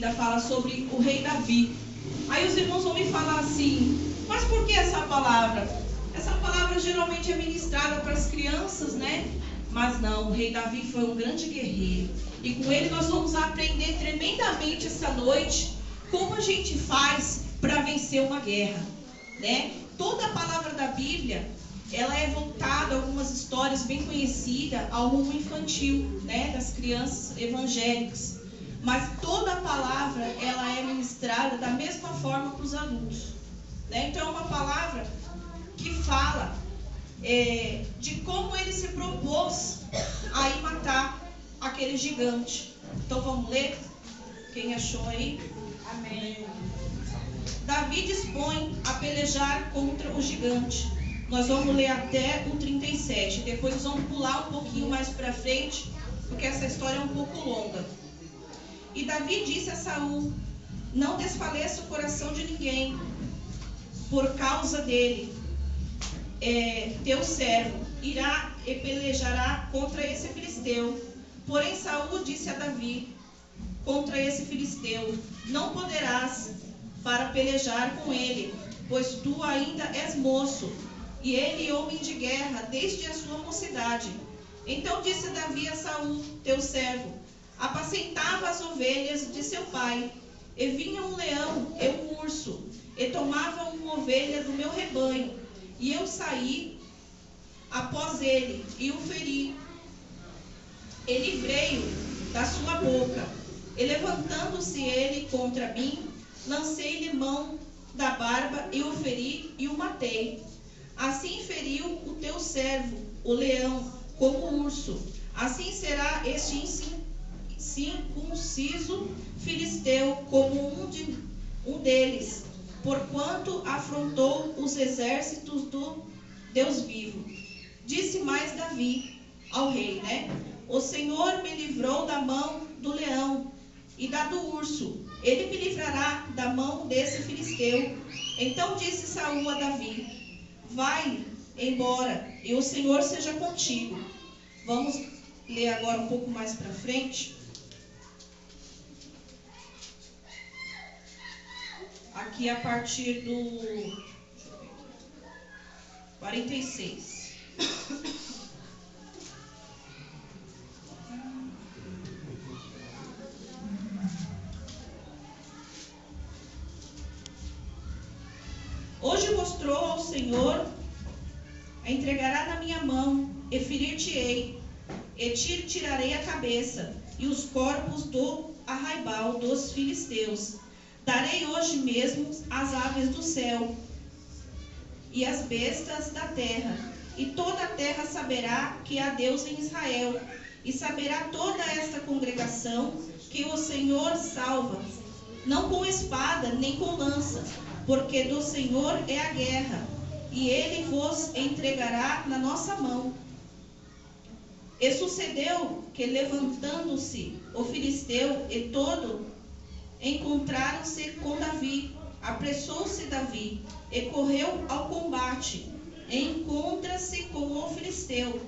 ainda fala sobre o rei Davi. Aí os irmãos vão me falar assim, mas por que essa palavra? Essa palavra geralmente é ministrada para as crianças, né? Mas não, o rei Davi foi um grande guerreiro. E com ele nós vamos aprender tremendamente essa noite como a gente faz para vencer uma guerra, né? Toda a palavra da Bíblia, ela é voltada a algumas histórias bem conhecidas ao rumo infantil, né? Das crianças evangélicas. Mas toda a palavra, ela é ministrada da mesma forma para os adultos, né? Então é uma palavra que fala de como ele se propôs a ir matar aquele gigante. Então vamos ler? Quem achou aí? Amém. Davi dispõe a pelejar contra o gigante. Nós vamos ler até o 37. Depois nós vamos pular um pouquinho mais para frente, porque essa história é um pouco longa. E Davi disse a Saul: não desfaleça o coração de ninguém por causa dele. Teu servo irá e pelejará contra esse filisteu. Porém Saul disse a Davi: contra esse filisteu não poderás para pelejar com ele, pois tu ainda és moço, e ele homem de guerra desde a sua mocidade. Então disse Davi a Saul, teu servo: apacentava as ovelhas de seu pai, e vinha um leão e um urso, e tomavam uma ovelha do meu rebanho, e eu saí após ele, e o feri, e livrei-o da sua boca. E levantando-se ele contra mim, lancei-lhe mão da barba, e o feri, e o matei. Assim feriu o teu servo, o leão, como o urso. Assim será este incircunciso filisteu como um deles, porquanto afrontou os exércitos do Deus vivo. Disse mais Davi ao rei, né? O Senhor me livrou da mão do leão e da do urso. Ele me livrará da mão desse filisteu. Então disse Saul a Davi: vai embora, e o Senhor seja contigo. Vamos ler agora um pouco mais para frente. Aqui a partir do 46. Hoje mostrou ao Senhor, entregará na minha mão, e ferir-te-ei, e te tirarei a cabeça, e os corpos do arraibal dos filisteus. Darei hoje mesmo as aves do céu, e as bestas da terra, e toda a terra saberá que há Deus em Israel, e saberá toda esta congregação que o Senhor salva, não com espada nem com lança, porque do Senhor é a guerra, e ele vos entregará na nossa mão. E sucedeu que, levantando-se o filisteu e todo, encontraram-se com Davi. Apressou-se Davi e correu ao combate, e encontra-se com o filisteu.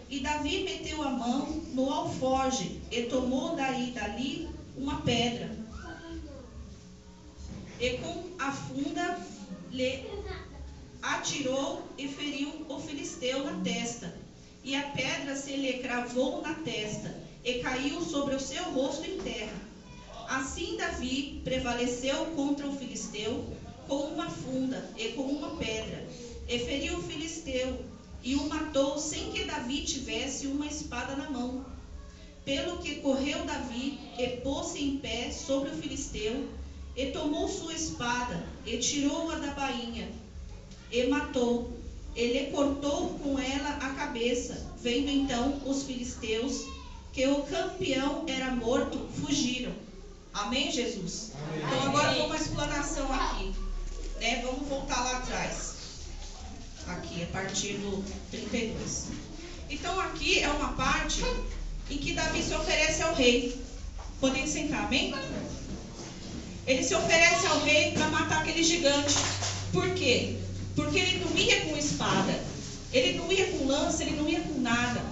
E Davi meteu a mão no alforje e tomou dali uma pedra, e com a funda lhe atirou e feriu o filisteu na testa. E a pedra se lhe cravou na testa, e caiu sobre o seu rosto em terra. Assim Davi prevaleceu contra o filisteu com uma funda e com uma pedra, e feriu o filisteu, e o matou sem que Davi tivesse uma espada na mão. Pelo que correu Davi e pôs-se em pé sobre o filisteu, e tomou sua espada, e tirou-a da bainha, e matou. Ele cortou com ela a cabeça. Vendo então os filisteus que o campeão era morto, fugiram. Amém, Jesus? Amém. Então agora vamos uma explanação aqui, né? Vamos voltar lá atrás. Aqui, a partir do 32. Então aqui é uma parte em que Davi se oferece ao rei. Podem sentar, amém? Ele se oferece ao rei para matar aquele gigante. Por quê? Porque ele não ia com espada, ele não ia com lança, ele não ia com nada.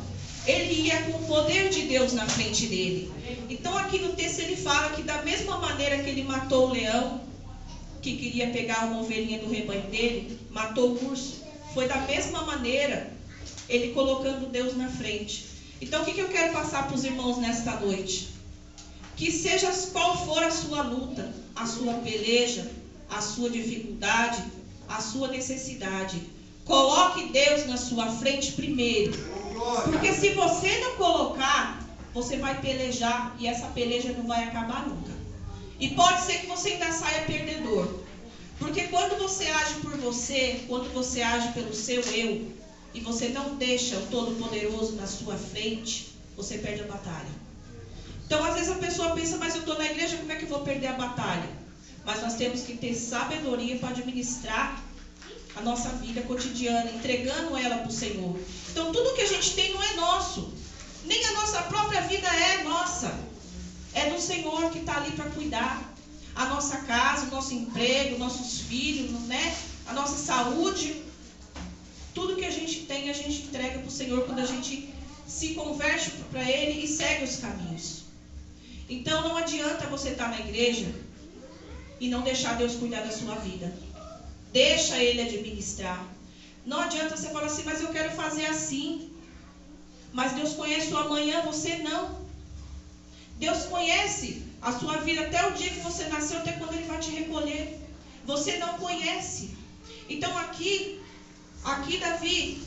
ele ia com o poder de Deus na frente dele. Então aqui no texto ele fala que da mesma maneira que ele matou o leão, que queria pegar uma ovelhinha do rebanho dele, matou o urso, foi da mesma maneira ele colocando Deus na frente. Então o que eu quero passar para os irmãos nesta noite? Que seja qual for a sua luta, a sua peleja, a sua dificuldade, a sua necessidade, coloque Deus na sua frente primeiro. Porque se você não colocar, você vai pelejar e essa peleja não vai acabar nunca. E pode ser que você ainda saia perdedor. Porque quando você age por você, quando você age pelo seu eu, e você não deixa o Todo-Poderoso na sua frente, você perde a batalha. Então às vezes a pessoa pensa, mas eu estou na igreja, como é que eu vou perder a batalha? Mas nós temos que ter sabedoria para administrar a nossa vida cotidiana, entregando ela para o Senhor. Então tudo que a gente tem não é nosso. Nem a nossa própria vida é nossa. É do Senhor que está ali para cuidar. A nossa casa, o nosso emprego, nossos filhos, né? A nossa saúde. Tudo que a gente tem, a gente entrega para o Senhor quando a gente se converte para Ele e segue os caminhos. Então não adianta você estar na igreja e não deixar Deus cuidar da sua vida. Deixa Ele administrar. Não adianta você falar assim, mas eu quero fazer assim. Mas Deus conhece o amanhã, você não. Deus conhece a sua vida até o dia que você nasceu, até quando Ele vai te recolher. Você não conhece. Então aqui Davi,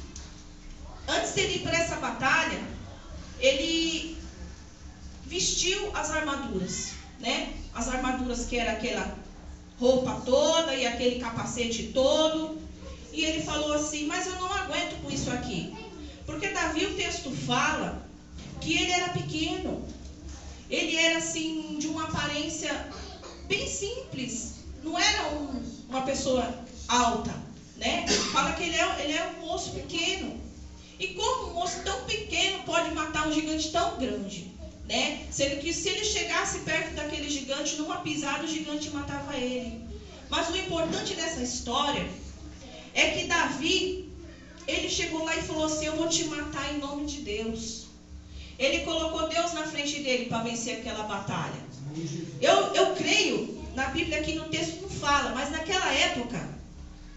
antes de ele ir para essa batalha, ele vestiu as armaduras, né? As armaduras que era aquela roupa toda e aquele capacete todo. E ele falou assim, mas eu não aguento com isso aqui. Porque Davi, o texto fala que ele era pequeno. Ele era assim, de uma aparência bem simples. Não era uma pessoa alta, né? Fala que ele é um moço pequeno. E como um moço tão pequeno pode matar um gigante tão grande, né? Sendo que se ele chegasse perto daquele gigante, numa pisada, o gigante matava ele. Mas o importante dessa história é que Davi, ele chegou lá e falou assim, eu vou te matar em nome de Deus. Ele colocou Deus na frente dele para vencer aquela batalha. Eu creio, na Bíblia aqui no texto não fala, mas naquela época,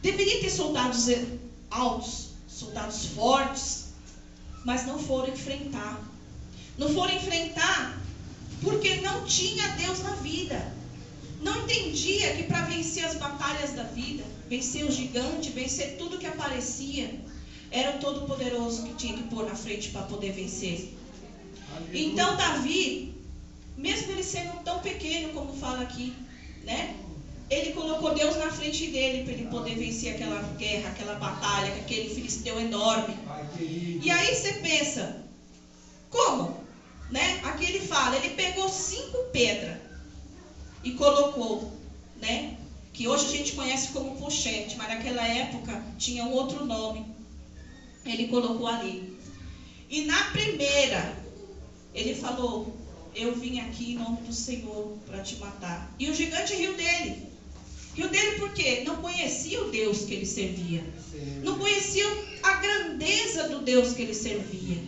deveria ter soldados altos, soldados fortes, mas não foram enfrentar. Não foram enfrentar porque não tinha Deus na vida. Não entendia que para vencer as batalhas da vida, vencer o gigante, vencer tudo que aparecia, era o Todo-Poderoso que tinha que pôr na frente para poder vencer. Então Davi, mesmo ele sendo tão pequeno como fala aqui, né? Ele colocou Deus na frente dele para ele poder vencer aquela guerra, aquela batalha, com aquele filisteu enorme. E aí você pensa, como? Né? Aqui ele fala, ele pegou 5 pedras e colocou, né? Que hoje a gente conhece como pochete, mas naquela época tinha um outro nome. Ele colocou ali. E na primeira, ele falou, eu vim aqui em nome do Senhor para te matar. E o gigante riu dele. Riu dele por quê? Não conhecia o Deus que ele servia. Não conhecia a grandeza do Deus que ele servia.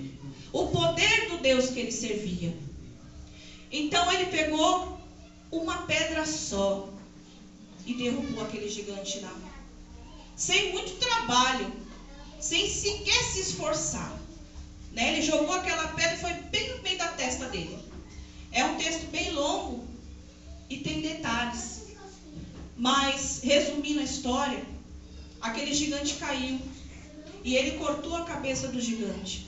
O poder do Deus que ele servia. Então ele pegou uma pedra só e derrubou aquele gigante lá. Sem muito trabalho. Sem sequer se esforçar. Né? Ele jogou aquela pedra e foi bem no meio da testa dele. É um texto bem longo e tem detalhes. Mas, resumindo a história, aquele gigante caiu e ele cortou a cabeça do gigante.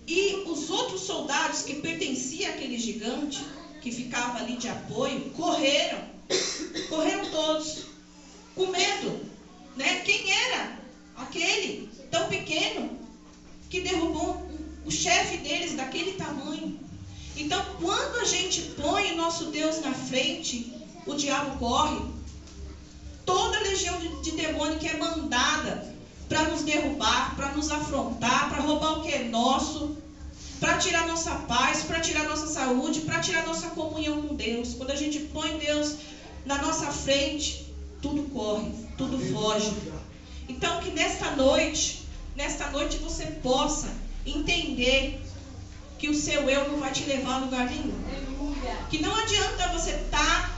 E os outros soldados que pertenciam àquele gigante, que ficava ali de apoio, correram todos, com medo. Né? Quem era aquele tão pequeno que derrubou o chefe deles daquele tamanho? Então, quando a gente põe o nosso Deus na frente, o diabo corre. Toda a legião de demônio que é mandada para nos derrubar, para nos afrontar, para roubar o que é nosso, para tirar nossa paz, para tirar nossa saúde, para tirar nossa comunhão com Deus. Quando a gente põe Deus na nossa frente, tudo corre, tudo foge. Então que nesta noite você possa entender que o seu eu não vai te levar a lugar nenhum. Que não adianta você estar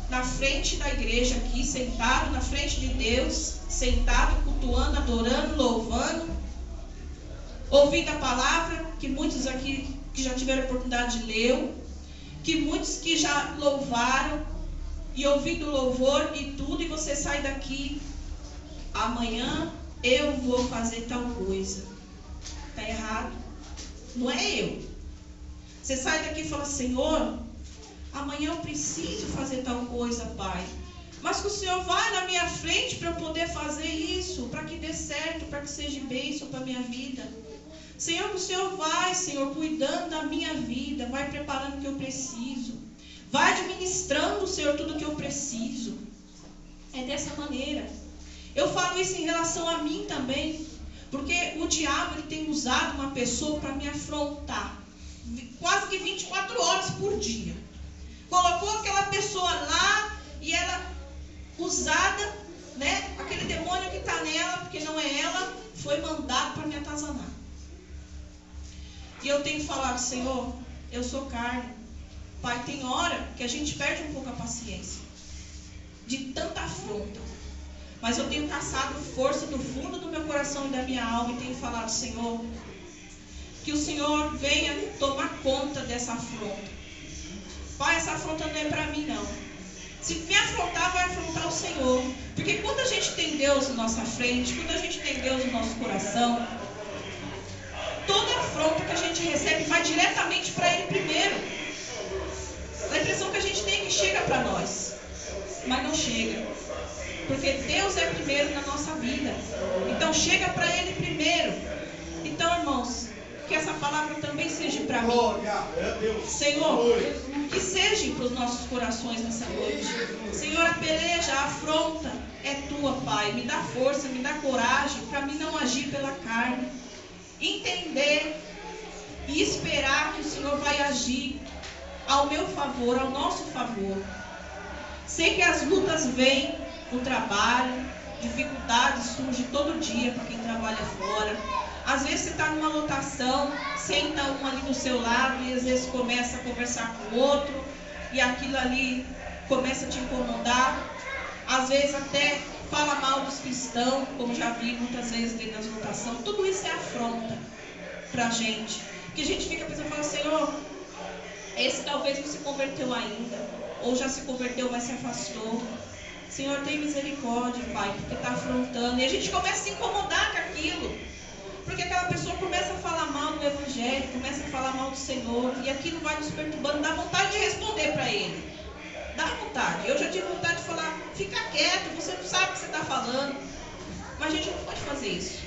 na frente da igreja aqui, sentado na frente de Deus, sentado, cultuando, adorando, louvando, ouvindo a palavra, que muitos aqui que já tiveram a oportunidade de ler, que muitos que já louvaram, e ouvindo o louvor e tudo, e você sai daqui, amanhã eu vou fazer tal coisa. Está errado. Não é eu. Você sai daqui e fala, Senhor, amanhã eu preciso fazer tal coisa, Pai. Mas que o Senhor vai na minha frente para eu poder fazer isso, para que dê certo, para que seja bênção para a minha vida. Senhor, que o Senhor vai, Senhor, cuidando da minha vida, vai preparando o que eu preciso. Vai administrando, Senhor, tudo o que eu preciso. É dessa maneira. Eu falo isso em relação a mim também, porque o diabo ele tem usado uma pessoa para me afrontar. Quase que 24 horas por dia. Colocou aquela pessoa lá e ela usada, né? Aquele demônio que está nela, porque não é ela, foi mandado para me atazanar. E eu tenho falado, Senhor, eu sou carne. Pai, tem hora que a gente perde um pouco a paciência de tanta afronta. Mas eu tenho caçado força do fundo do meu coração e da minha alma e tenho falado, Senhor, que o Senhor venha tomar conta dessa afronta. Pai, essa afronta não é para mim, não. Se me afrontar, vai afrontar o Senhor. Porque quando a gente tem Deus na nossa frente, quando a gente tem Deus no nosso coração, toda afronta que a gente recebe vai diretamente para Ele primeiro. A impressão que a gente tem é que chega para nós, mas não chega. Porque Deus é primeiro na nossa vida. Então chega para Ele primeiro. Então, irmãos, que essa palavra também seja para mim. Senhor, que seja para os nossos corações nessa noite. Senhor, a peleja, a afronta é tua, Pai. Me dá força, me dá coragem para mim não agir pela carne. Entender e esperar que o Senhor vai agir ao meu favor, ao nosso favor. Sei que as lutas vêm no trabalho, dificuldades surgem todo dia para quem trabalha fora. Às vezes você está numa lotação, senta um ali do seu lado e às vezes começa a conversar com o outro e aquilo ali começa a te incomodar. Às vezes até fala mal dos cristãos, como já vi muitas vezes dentro das lotações. Tudo isso é afronta para a gente. Que a gente fica pensando, fala, Senhor, esse talvez não se converteu ainda, ou já se converteu, mas se afastou. Senhor, tem misericórdia, Pai, porque está afrontando. E a gente começa a se incomodar com aquilo. Porque aquela pessoa começa a falar mal do Evangelho, começa a falar mal do Senhor, e aquilo vai nos perturbando, dá vontade de responder para Ele. Dá vontade. Eu já tive vontade de falar, fica quieto, você não sabe o que você está falando. Mas a gente não pode fazer isso.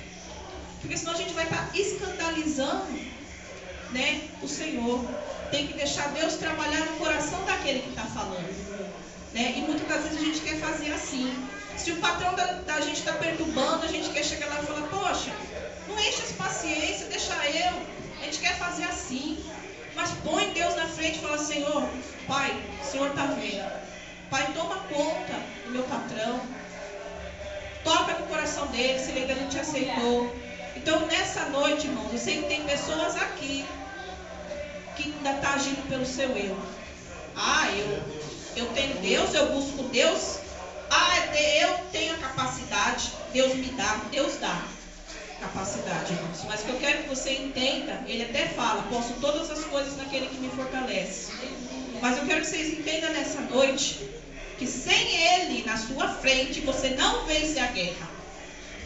Porque senão a gente vai estar escandalizando, né, o Senhor. Tem que deixar Deus trabalhar no coração daquele que está falando. Né? E muitas das vezes a gente quer fazer assim. Se o patrão da gente está perturbando, a gente quer chegar lá e falar, poxa, não enche essa paciência, deixa eu. A gente quer fazer assim. Mas põe Deus na frente e fala, Senhor, Pai, o Senhor está vendo. Pai, toma conta do meu patrão. Toca no coração dele, se ele ainda não te aceitou. Então, nessa noite, irmãos, eu sei que tem pessoas aqui que ainda estão agindo pelo seu eu. Eu tenho Deus, eu busco Deus. Eu tenho a capacidade. Deus me dá, Deus dá capacidade, irmãos. Mas o que eu quero que você entenda, ele até fala, posso todas as coisas naquele que me fortalece. Mas eu quero que vocês entendam nessa noite que sem ele na sua frente, você não vence a guerra.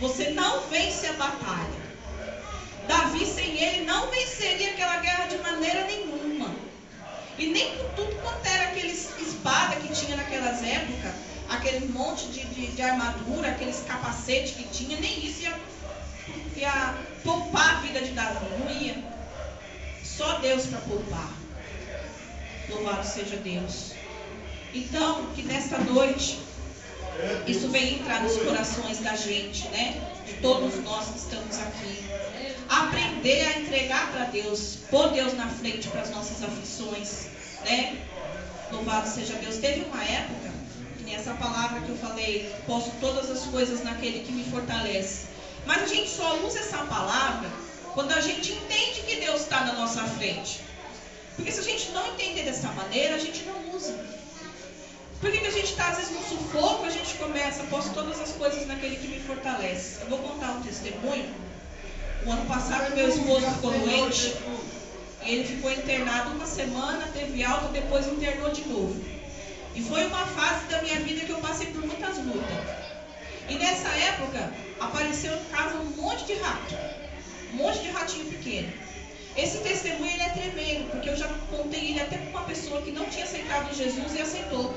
Você não vence a batalha. Davi sem ele não venceria aquela guerra de maneira nenhuma. E nem por tudo quanto era aqueles espada que tinha naquelas épocas, aquele monte de armadura, aqueles capacetes que tinha, nem isso ia poupar a vida de Davi, não ia. Só Deus para poupar. Louvado seja Deus. Então, que nesta noite, isso venha entrar nos corações da gente, né? De todos nós que estamos aqui. Aprender a entregar para Deus, pôr Deus na frente para as nossas aflições, né? Louvado seja Deus. Teve uma época, que nessa palavra que eu falei, posso todas as coisas naquele que me fortalece. Mas a gente só usa essa palavra Quando a gente entende que Deus está na nossa frente. Porque se a gente não entender dessa maneira, a gente não usa. Por que a gente está às vezes no sufoco, a gente começa, posso todas as coisas naquele que me fortalece. Eu vou contar um testemunho. O ano passado meu esposo ficou doente. E ele ficou internado uma semana, teve alta, depois internou de novo. E foi uma fase da minha vida que eu passei por muitas lutas. E nessa época, apareceu em casa um monte de rato. Um monte de ratinho pequeno. Esse testemunho ele é tremendo, porque eu já contei ele até com uma pessoa que não tinha aceitado Jesus e aceitou.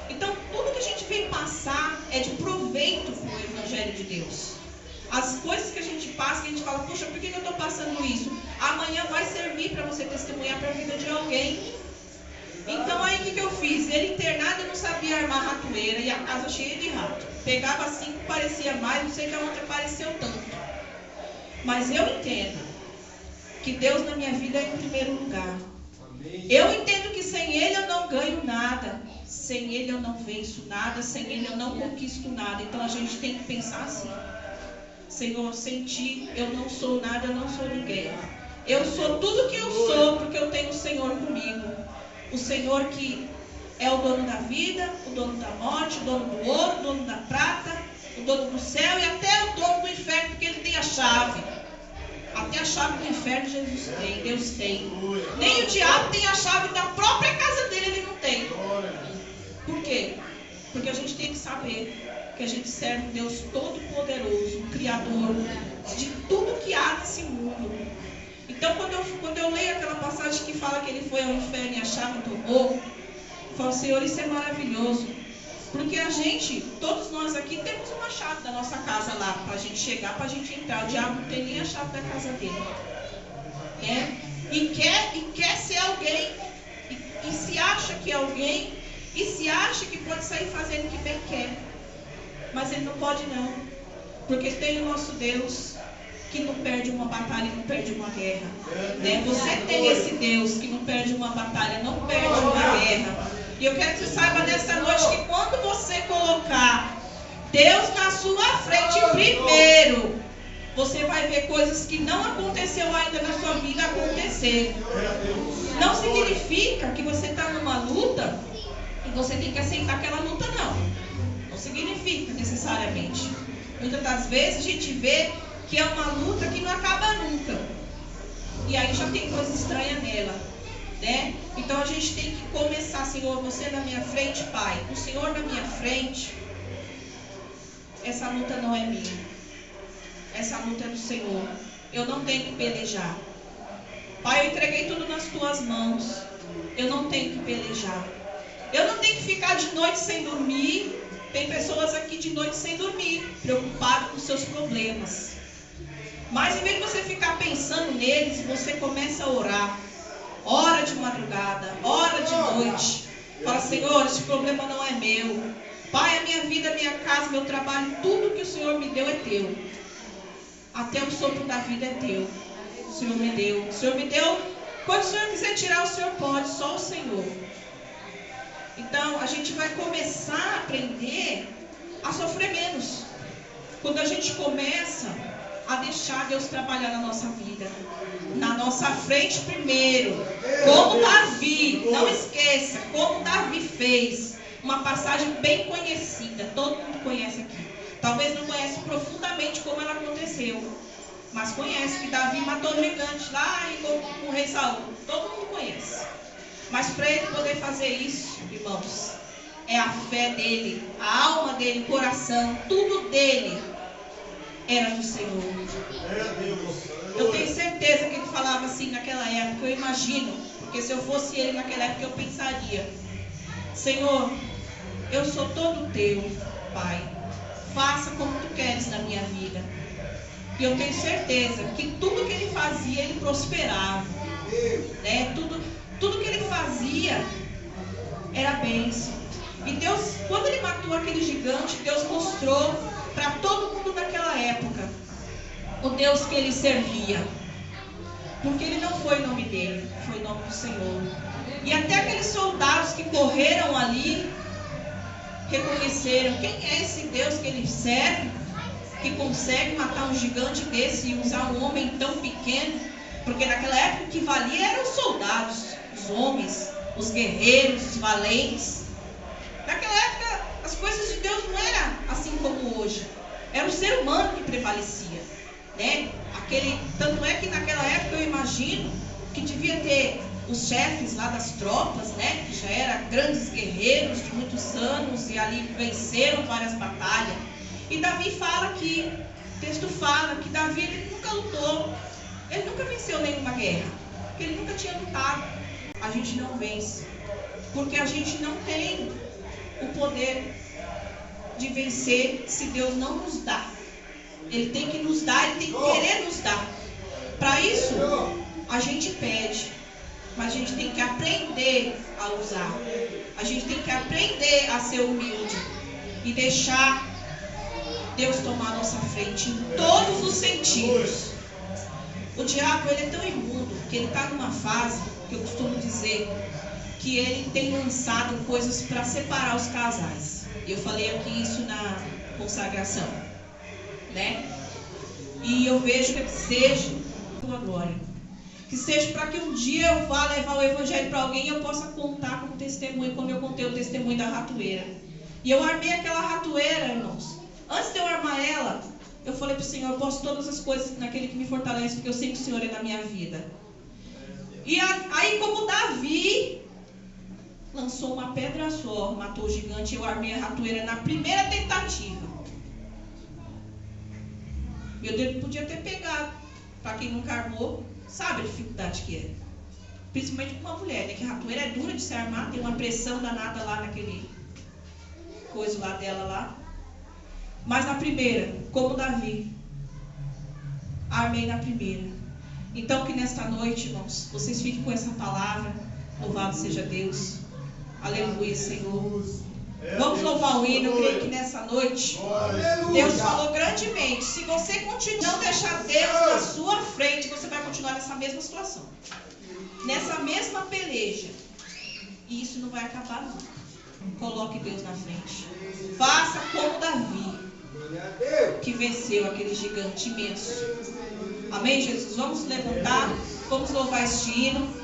Então, tudo que a gente vem passar é de proveito para o Evangelho de Deus. As coisas que a gente passa, que a gente fala, puxa, por que eu estou passando isso? Amanhã vai servir para você testemunhar para a vida de alguém. Então, aí o que eu fiz? Ele internado, eu não sabia armar ratoeira e a casa cheia de rato. Pegava 5, parecia mais, não sei de onde apareceu tanto. Mas eu entendo que Deus na minha vida é em primeiro lugar. Eu entendo que sem Ele eu não ganho nada. Sem Ele eu não venço nada. Sem Ele eu não conquisto nada. Então a gente tem que pensar assim. Senhor, sem Ti eu não sou nada, eu não sou ninguém. Eu sou tudo que eu sou porque eu tenho o Senhor comigo. O Senhor que é o dono da vida, o dono da morte, o dono do ouro, o dono da prata, o dono do céu e até o dono do inferno, porque Ele tem a chave. Até a chave do inferno Jesus tem, Deus tem. Nem o diabo tem a chave da própria casa dele, ele não tem. Por quê? Porque a gente tem que saber que a gente serve um Deus todo-poderoso, um Criador de tudo que há nesse mundo. Então, quando eu leio aquela passagem que fala que ele foi ao inferno e a chave tomou, eu falo, Senhor, isso é maravilhoso. Porque a gente, todos nós aqui, temos uma chave da nossa casa lá, para a gente chegar, para a gente entrar. O diabo não tem nem a chave da casa dele. E quer ser alguém, e se acha que é alguém, e se acha que pode sair fazendo o que bem quer. Mas ele não pode não. Porque tem o nosso Deus que não perde uma batalha e não perde uma guerra. Você tem esse Deus que não perde uma batalha, não perde uma guerra. E eu quero que você saiba nessa noite que quando você colocar Deus na sua frente primeiro, você vai ver coisas que não aconteceu ainda na sua vida acontecer. Não significa que você está numa luta e você tem que aceitar aquela luta, não. Não significa necessariamente. Muitas das vezes a gente vê que é uma luta que não acaba nunca. E aí já tem coisa estranha nela. Então a gente tem que começar, Senhor, você na minha frente, Pai, o Senhor na minha frente. Essa luta não é minha, essa luta é do Senhor. Eu não tenho que pelejar. Pai, eu entreguei tudo nas tuas mãos. Eu não tenho que pelejar. Eu não tenho que ficar de noite sem dormir. Tem pessoas aqui de noite sem dormir, preocupadas com seus problemas. Mas em vez de você ficar pensando neles, você começa a orar. Ora de madrugada, ora de noite. Fala, Senhor, esse problema não é meu. Pai, a minha vida, a minha casa, meu trabalho, tudo que o Senhor me deu é teu. Até o sopro da vida é teu. O Senhor me deu. O Senhor me deu. Quando o Senhor quiser tirar, o Senhor pode. Só o Senhor. Então, a gente vai começar a aprender a sofrer menos. Quando a gente começa a deixar Deus trabalhar na nossa vida. Na nossa frente primeiro. Como Davi, não esqueça, como Davi fez. Uma passagem bem conhecida, todo mundo conhece aqui. Talvez não conhece profundamente como ela aconteceu. Mas conhece que Davi matou o gigante lá com o rei Saul. Todo mundo conhece. Mas para ele poder fazer isso, irmãos, é a fé dele, a alma dele, o coração, tudo dele era do Senhor. Eu tenho certeza que ele falava assim naquela época, eu imagino, porque se eu fosse ele naquela época eu pensaria, Senhor, eu sou todo teu, Pai, faça como tu queres na minha vida. E eu tenho certeza que tudo que ele fazia, ele prosperava, tudo que ele fazia era bênção. E Deus, quando ele matou aquele gigante, Deus mostrou para todo mundo naquela época o Deus que ele servia. Porque ele não foi o nome dele, foi o nome do Senhor. E até aqueles soldados que correram ali reconheceram quem é esse Deus que ele serve. que consegue matar um gigante desse e usar um homem tão pequeno? Porque naquela época o que valia eram os soldados, os homens, os guerreiros, os valentes. Naquela época as coisas de Deus não eram assim como hoje. Era o ser humano que prevalecia, né? Tanto é que naquela época eu imagino que devia ter os chefes lá das tropas, né? Que já eram grandes guerreiros de muitos anos e ali venceram várias batalhas. E Davi fala que, o texto fala que Davi ele nunca lutou, ele nunca venceu nenhuma guerra, porque ele nunca tinha lutado. A gente não vence, porque a gente não tem o poder de vencer se Deus não nos dá. Ele tem que nos dar, ele tem que querer nos dar. Para isso, a gente pede, mas a gente tem que aprender a usar. A gente tem que aprender a ser humilde e deixar Deus tomar a nossa frente em todos os sentidos. O diabo, ele é tão imundo que ele está numa fase, que eu costumo dizer, que ele tem lançado coisas para separar os casais. Eu falei aqui isso na consagração, né? E eu vejo que seja uma glória. Que seja para que um dia eu vá levar o evangelho para alguém e eu possa contar como testemunho, como eu contei o testemunho da ratoeira. E eu armei aquela ratoeira, irmãos. Antes de eu armar ela, eu falei para o Senhor, eu posso todas as coisas naquele que me fortalece, porque eu sei que o Senhor é na minha vida. E aí, como Davi lançou uma pedra só, matou o gigante, eu armei a ratoeira na primeira tentativa. Meu dedo podia ter pegado. Para quem nunca armou, sabe a dificuldade que é. Principalmente com uma mulher, né? Que a ratoeira é dura de se armar, tem uma pressão danada lá naquele coisa lá dela lá. Mas na primeira, como Davi, armei na primeira. Então que nesta noite, irmãos, vocês fiquem com essa palavra. Louvado seja Deus. Aleluia, Senhor. Vamos louvar o hino. Eu creio que nessa noite Deus falou grandemente. Se você continuar, não deixar Deus na sua frente, você vai continuar nessa mesma situação, nessa mesma peleja, e isso não vai acabar nunca. Coloque Deus na frente. Faça como Davi, que venceu aquele gigante imenso. Amém, Jesus? Vamos levantar, vamos louvar este hino.